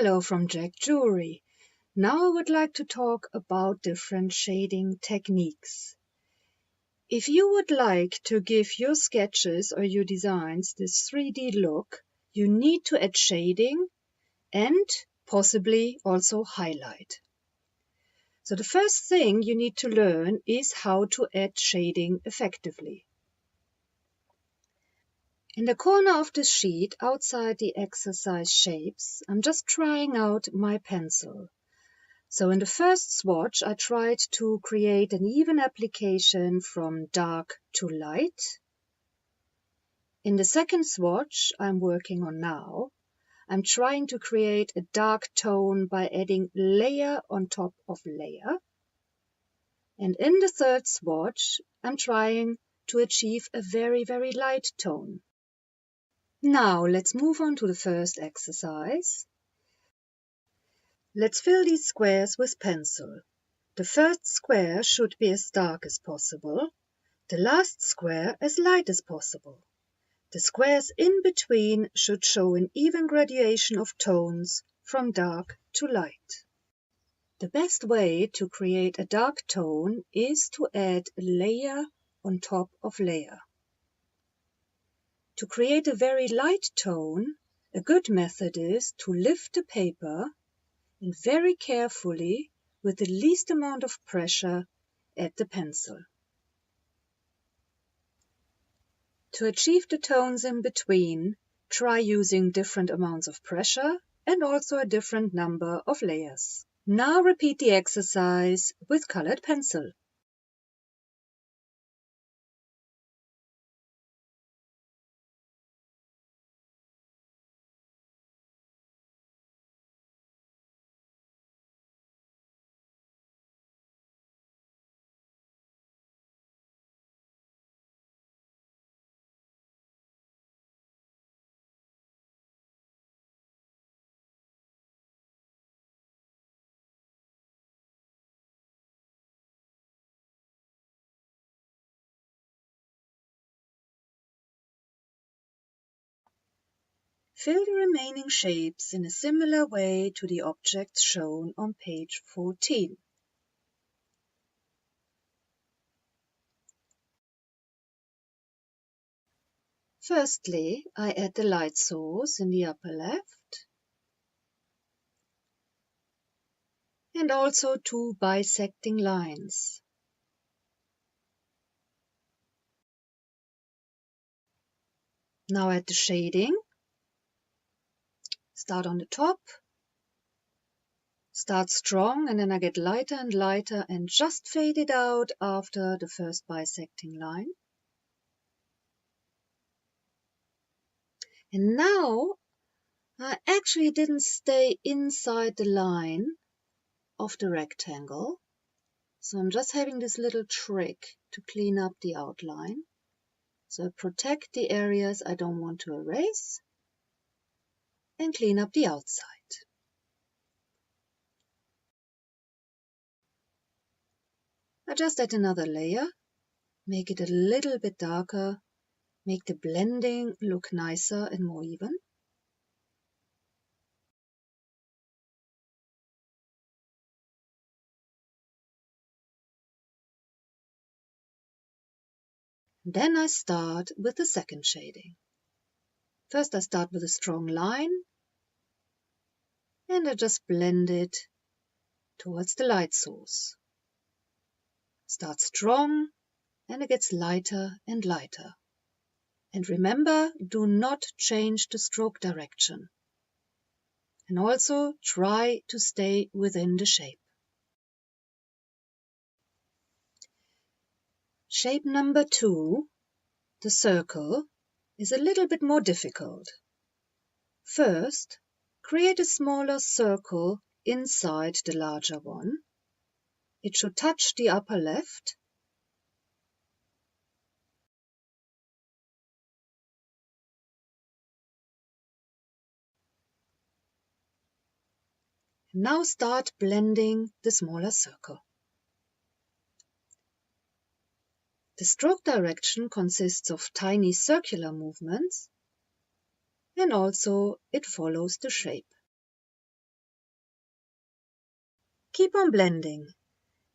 Hello from Jack Jewelry. Now I would like to talk about different shading techniques. If you would like to give your sketches or your designs this 3D look, you need to add shading and possibly also highlight. So the first thing you need to learn is how to add shading effectively. In the corner of the sheet, outside the exercise shapes, I'm just trying out my pencil. So in the first swatch, I tried to create an even application from dark to light. In the second swatch I'm working on now, I'm trying to create a dark tone by adding layer on top of layer. And in the third swatch, I'm trying to achieve a very, very light tone. Now let's move on to the first exercise. Let's fill these squares with pencil. The first square should be as dark as possible, the last square as light as possible. The squares in between should show an even graduation of tones from dark to light. The best way to create a dark tone is to add a layer on top of layer. To create a very light tone, a good method is to lift the paper and very carefully, with the least amount of pressure, add the pencil. To achieve the tones in between, try using different amounts of pressure and also a different number of layers. Now repeat the exercise with colored pencil. Fill the remaining shapes in a similar way to the objects shown on page 14. Firstly, I add the light source in the upper left and also two bisecting lines. Now add the shading. Start on the top, start strong, and then I get lighter and lighter and just fade it out after the first bisecting line. And now I actually didn't stay inside the line of the rectangle, so I'm just having this little trick to clean up the outline. So I protect the areas I don't want to erase and clean up the outside. I just add another layer, make it a little bit darker, make the blending look nicer and more even. Then I start with the second shading. First I start with a strong line and I just blend it towards the light source. Start strong and it gets lighter and lighter. And remember, do not change the stroke direction. And also try to stay within the shape. Shape number 2, the circle, is a little bit more difficult. First, create a smaller circle inside the larger one. It should touch the upper left. Now start blending the smaller circle. The stroke direction consists of tiny circular movements and also it follows the shape. Keep on blending.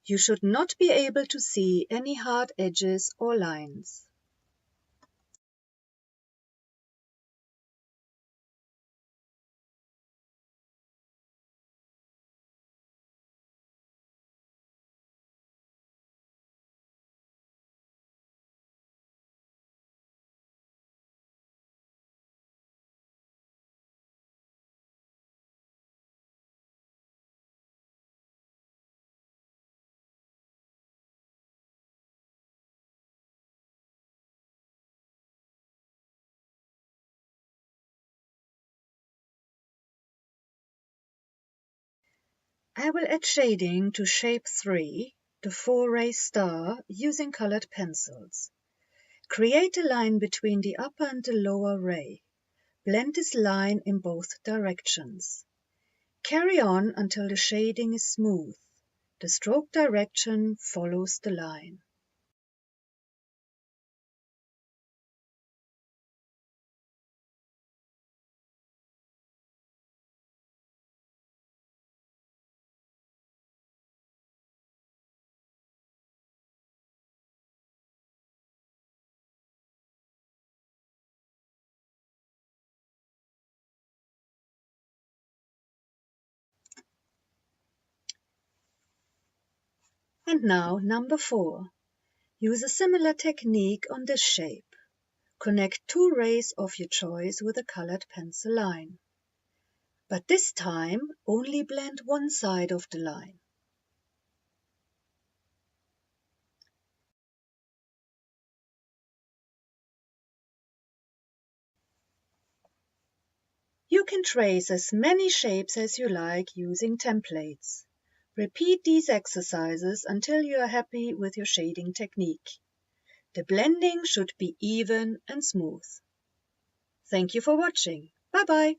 You should not be able to see any hard edges or lines. I will add shading to shape 3, the 4-ray star, using colored pencils. Create a line between the upper and the lower ray. Blend this line in both directions. Carry on until the shading is smooth. The stroke direction follows the line. And now, number 4. Use a similar technique on this shape. Connect 2 rays of your choice with a colored pencil line. But this time, only blend one side of the line. You can trace as many shapes as you like using templates. Repeat these exercises until you are happy with your shading technique. The blending should be even and smooth. Thank you for watching. Bye-bye.